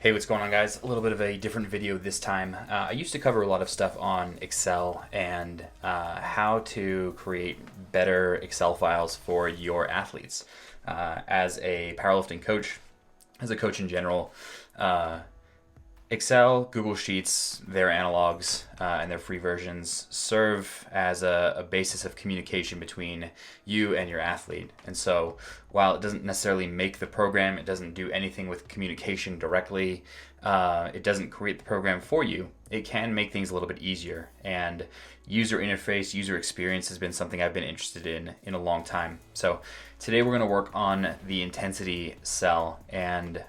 Hey, what's going on, guys? A little bit of a different video this time. I used to cover a lot of stuff on Excel and how to create better Excel files for your athletes. As a powerlifting coach, as a coach in general, Excel, Google Sheets, their analogs, and their free versions serve as a basis of communication between you and your athlete. And so while it doesn't necessarily make the program, it doesn't do anything with communication directly, it doesn't create the program for you, it can make things a little bit easier. And user interface, user experience has been something I've been interested in a long time. So today we're going to work on the intensity cell and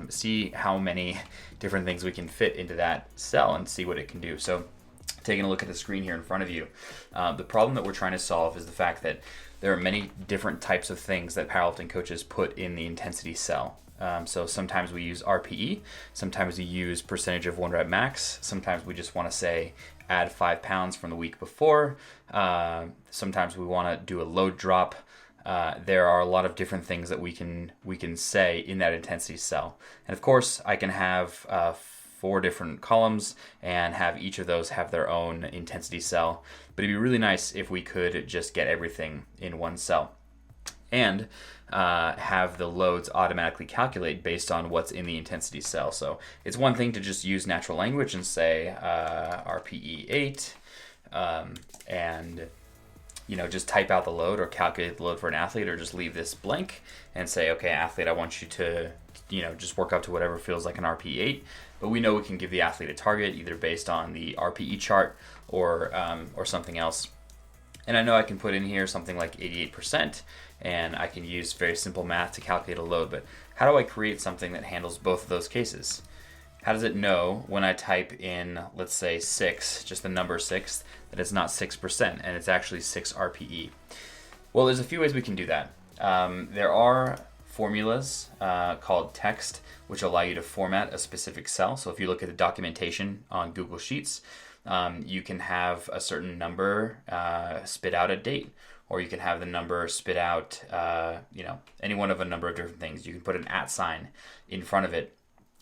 see how many different things we can fit into that cell and see what it can do. So taking a look at the screen here in front of you, the problem that we're trying to solve is the fact that there are many different types of things that powerlifting coaches put in the intensity cell. So sometimes we use RPE, sometimes we use percentage of 1 rep max, sometimes we just want to say add 5 pounds from the week before, sometimes we want to do a load drop. There are a lot of different things that we can say in that intensity cell. And of course, I can have 4 different columns and have each of those have their own intensity cell. But it'd be really nice if we could just get everything in one cell and have the loads automatically calculate based on what's in the intensity cell. So it's one thing to just use natural language and say RPE 8 and just type out the load or calculate the load for an athlete, or just leave this blank and say, okay, athlete, I want you to, just work up to whatever feels like an RPE 8. But we know we can give the athlete a target either based on the RPE chart or something else. And I know I can put in here something like 88%, and I can use very simple math to calculate a load. But how do I create something that handles both of those cases? How does it know when I type in, let's say 6, just the number 6, that it's not 6% and it's actually 6 RPE? Well, there's a few ways we can do that. There are formulas called text, which allow you to format a specific cell. So if you look at the documentation on Google Sheets, you can have a certain number spit out a date, or you can have the number spit out, any one of a number of different things. You can put an @ sign in front of it.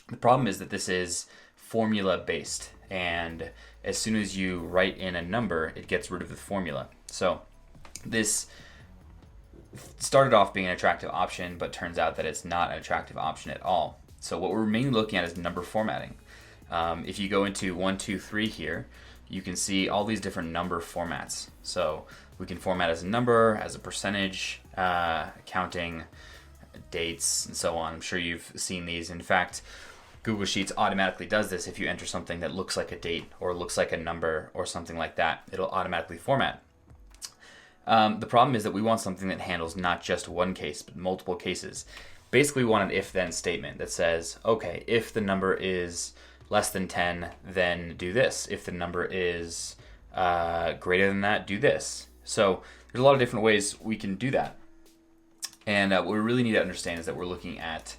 The problem is that this is formula based, and as soon as you write in a number, it gets rid of the formula. So this started off being an attractive option, but turns out that it's not an attractive option at all. So what we're mainly looking at is number formatting. If you go into 1, 2, 3 here, you can see all these different number formats. So we can format as a number, as a percentage, counting, dates, and so on. I'm sure you've seen these. In fact, Google Sheets automatically does this. If you enter something that looks like a date or looks like a number or something like that, it'll automatically format. The problem is that we want something that handles not just one case, but multiple cases. Basically, we want an if-then statement that says, okay, if the number is less than 10, then do this. If the number is greater than that, do this. So there's a lot of different ways we can do that. And what we really need to understand is that we're looking at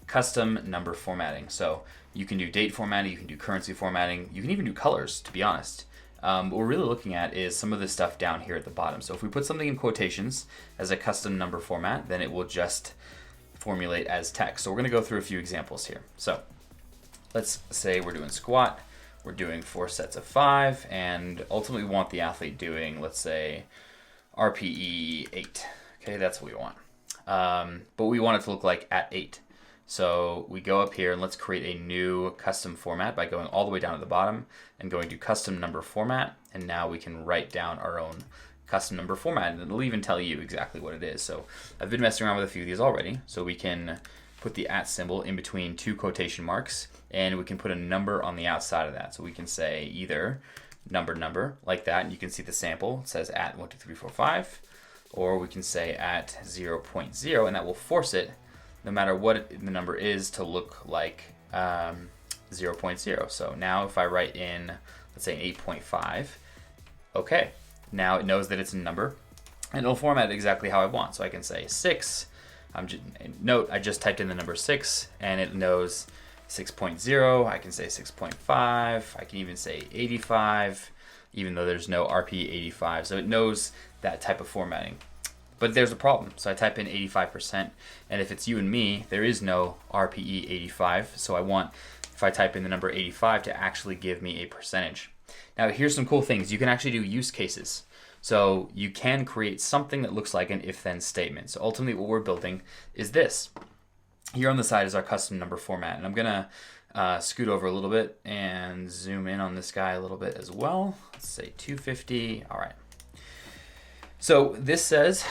custom number formatting. So you can do date formatting, you can do currency formatting, you can even do colors, to be honest. What we're really looking at is some of this stuff down here at the bottom. So if we put something in quotations as a custom number format, then it will just formulate as text. So we're going to go through a few examples here. So let's say we're doing squat, we're doing 4 sets of 5, and ultimately we want the athlete doing, let's say, RPE 8. Okay, that's what we want. But we want it to look like at 8. So we go up here and let's create a new custom format by going all the way down to the bottom and going to custom number format. And now we can write down our own custom number format, and it'll even tell you exactly what it is. So I've been messing around with a few of these already. So we can put the @ symbol in between 2 quotation marks, and we can put a number on the outside of that. So we can say either number like that, and you can see the sample. It says @ 1, 2, 3, 4, 5, or we can say @ 0.0, and that will force it, no matter what the number is, to look like 0.0. So now if I write in, let's say 8.5, okay, now it knows that it's a number, and it'll format it exactly how I want. So I can say 6. Note, I just typed in the number 6, and it knows 6.0. I can say 6.5. I can even say 85, even though there's no RP 85. So it knows that type of formatting. But there's a problem. So I type in 85%, and if it's you and me, there is no RPE 85. So I want, if I type in the number 85, to actually give me a percentage. Now here's some cool things. You can actually do use cases. So you can create something that looks like an if-then statement. So ultimately what we're building is this. Here on the side is our custom number format. And I'm gonna scoot over a little bit and zoom in on this guy a little bit as well. Let's say 250, all right. So this says,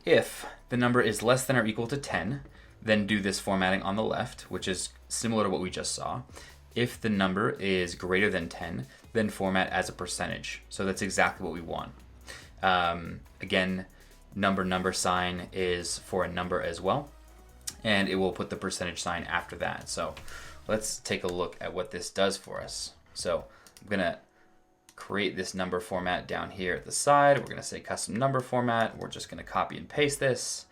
if the number is less than or equal to 10, then do this formatting on the left, which is similar to what we just saw. If the number is greater than 10, then format as a percentage. So that's exactly what we want. Again, number sign is for a number as well, and it will put the percentage sign after that. So let's take a look at what this does for us. So I'm gonna create this number format down here at the side. We're gonna say custom number format. We're just gonna copy and paste this,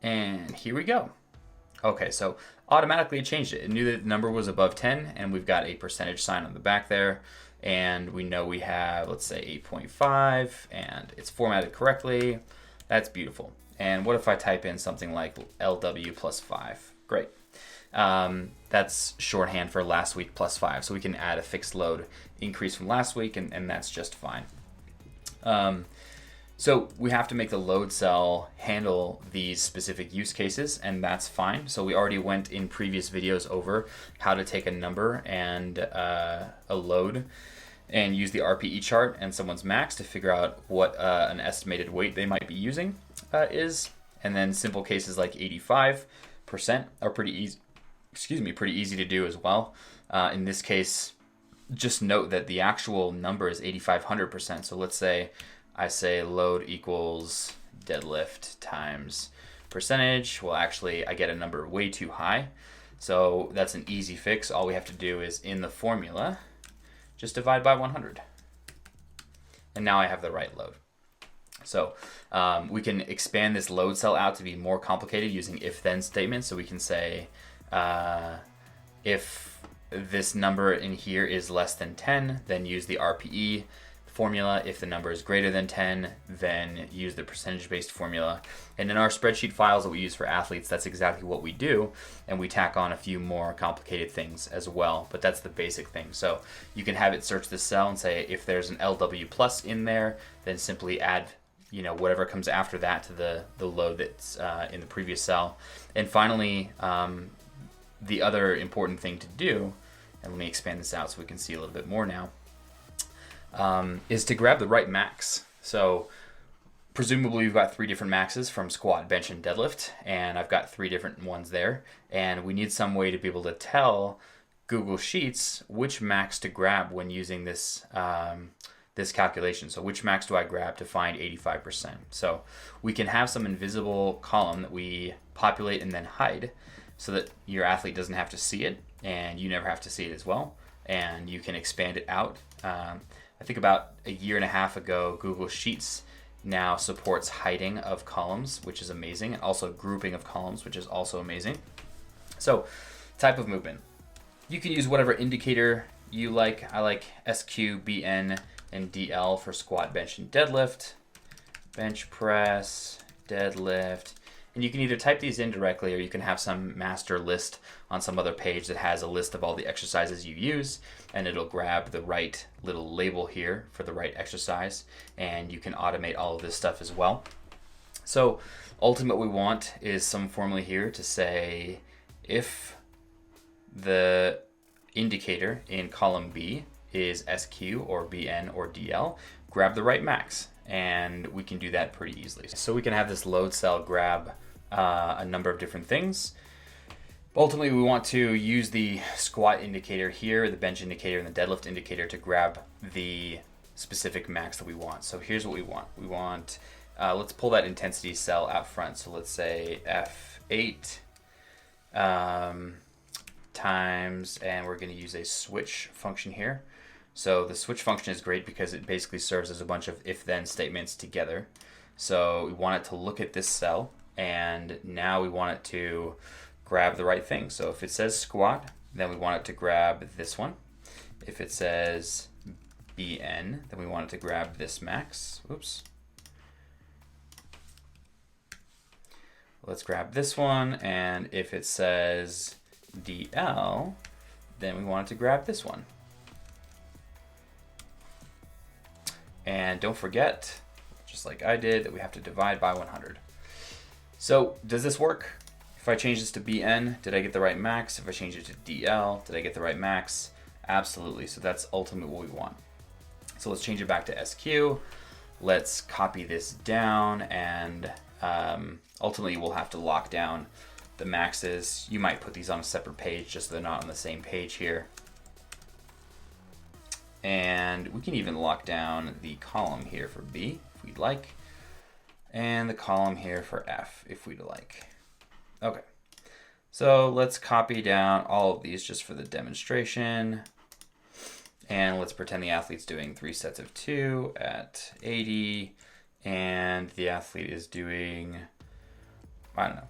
and here we go. Okay, so automatically it changed it. It knew that the number was above 10, and we've got a percentage sign on the back there. And we know we have, let's say 8.5, and it's formatted correctly. That's beautiful. And what if I type in something like LW plus 5? Great. That's shorthand for last week plus 5. So we can add a fixed load increase from last week, and that's just fine. So we have to make the load cell handle these specific use cases, and that's fine. So we already went in previous videos over how to take a number and a load and use the RPE chart and someone's max to figure out what an estimated weight they might be using is. And then simple cases like 85% are pretty easy to do as well. In this case, just note that the actual number is 8,500%. So let's say I say load equals deadlift times percentage. Well, actually, I get a number way too high. So that's an easy fix. All we have to do is in the formula, just divide by 100. And now I have the right load. So we can expand this load cell out to be more complicated using if-then statements. So we can say if this number in here is less than 10, then use the RPE formula. If the number is greater than 10, then use the percentage-based formula. And in our spreadsheet files that we use for athletes, that's exactly what we do. And we tack on a few more complicated things as well, but that's the basic thing. So you can have it search this cell and say, if there's an LW plus in there, then simply add whatever comes after that to the load that's in the previous cell. And finally, the other important thing to do, and let me expand this out so we can see a little bit more now, is to grab the right max. So presumably we've got 3 different maxes from squat, bench, and deadlift, and I've got 3 different ones there, and we need some way to be able to tell Google Sheets which max to grab when using this this calculation. So which max do I grab to find 85%? So we can have some invisible column that we populate and then hide so that your athlete doesn't have to see it, and you never have to see it as well, and you can expand it out. I think about a year and a half ago, Google Sheets now supports hiding of columns, which is amazing, and also grouping of columns, which is also amazing. So, type of movement. You can use whatever indicator you like. I like SQ, BN, and DL for squat, bench, and deadlift. Bench press, deadlift. And you can either type these in directly, or you can have some master list on some other page that has a list of all the exercises you use, and it'll grab the right little label here for the right exercise, and you can automate all of this stuff as well. So ultimately what we want is some formula here to say if the indicator in column B is SQ or BN or DL, grab the right max. And we can do that pretty easily. So we can have this load cell grab a number of different things. Ultimately, we want to use the squat indicator here, the bench indicator, and the deadlift indicator to grab the specific max that we want. So here's what we want. We want, let's pull that intensity cell out front. So let's say F8 times, and we're going to use a switch function here. So the switch function is great because it basically serves as a bunch of if-then statements together. So we want it to look at this cell, and now we want it to grab the right thing. So if it says squat, then we want it to grab this one. If it says BN, then we want it to grab this max. Oops. Let's grab this one, and if it says DL, then we want to grab this one. And don't forget, just like I did, that we have to divide by 100. So does this work? If I change this to BN, did I get the right max? If I change it to DL, did I get the right max? Absolutely. So that's ultimately what we want. So let's change it back to SQ. Let's copy this down, and ultimately we'll have to lock down the maxes. You might put these on a separate page just so they're not on the same page here. And we can even lock down the column here for B if we'd like, and the column here for F if we'd like. Okay, so let's copy down all of these just for the demonstration. And let's pretend the athlete's doing 3 sets of 2 at 80, and the athlete is doing, I don't know,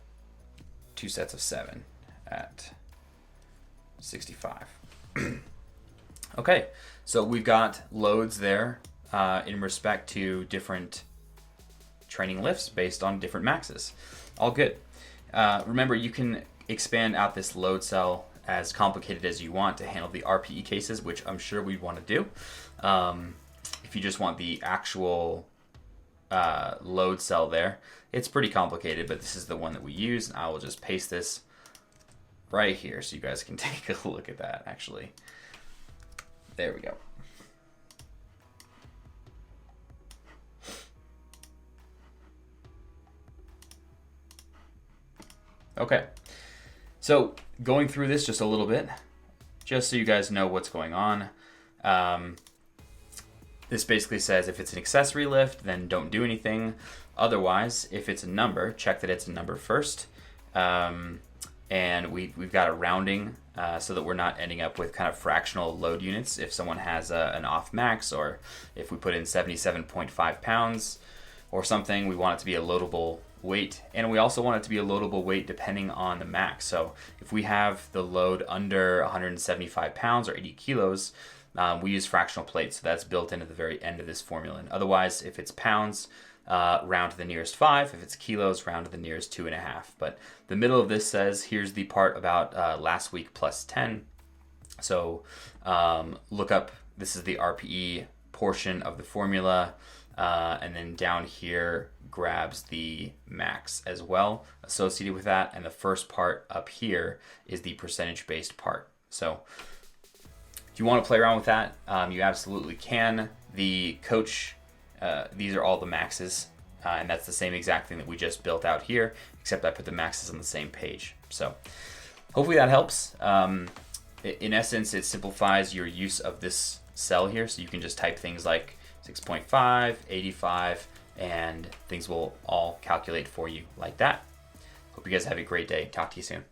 2 sets of 7 at 65. Okay, so we've got loads there in respect to different training lifts based on different maxes. All good. Remember, you can expand out this load cell as complicated as you want to handle the RPE cases, which I'm sure we'd want to do. If you just want the actual load cell there, it's pretty complicated, but this is the one that we use. And I will just paste this right here so you guys can take a look at that, actually. There we go. Okay, so going through this just a little bit, just so you guys know what's going on. This basically says if it's an accessory lift, then don't do anything. Otherwise, if it's a number, check that it's a number first. And we've got a rounding so that we're not ending up with kind of fractional load units if someone has an off max, or if we put in 77.5 pounds or something, we want it to be a loadable weight, and we also want it to be a loadable weight depending on the max. So if we have the load under 175 pounds or 80 kilos, we use fractional plates, so that's built into the very end of this formula. And otherwise, if it's pounds, round to the nearest 5. If it's kilos, round to the nearest 2.5. But the middle of this says, here's the part about last week plus 10. So look up, this is the RPE portion of the formula, and then down here grabs the max as well associated with that, and the first part up here is the percentage based part. So if you want to play around with that, you absolutely can. The coach, these are all the maxes, and that's the same exact thing that we just built out here, except I put the maxes on the same page. So hopefully that helps. In essence, it simplifies your use of this cell here, so you can just type things like 6.5, 85, and things will all calculate for you like that. Hope you guys have a great day. Talk to you soon.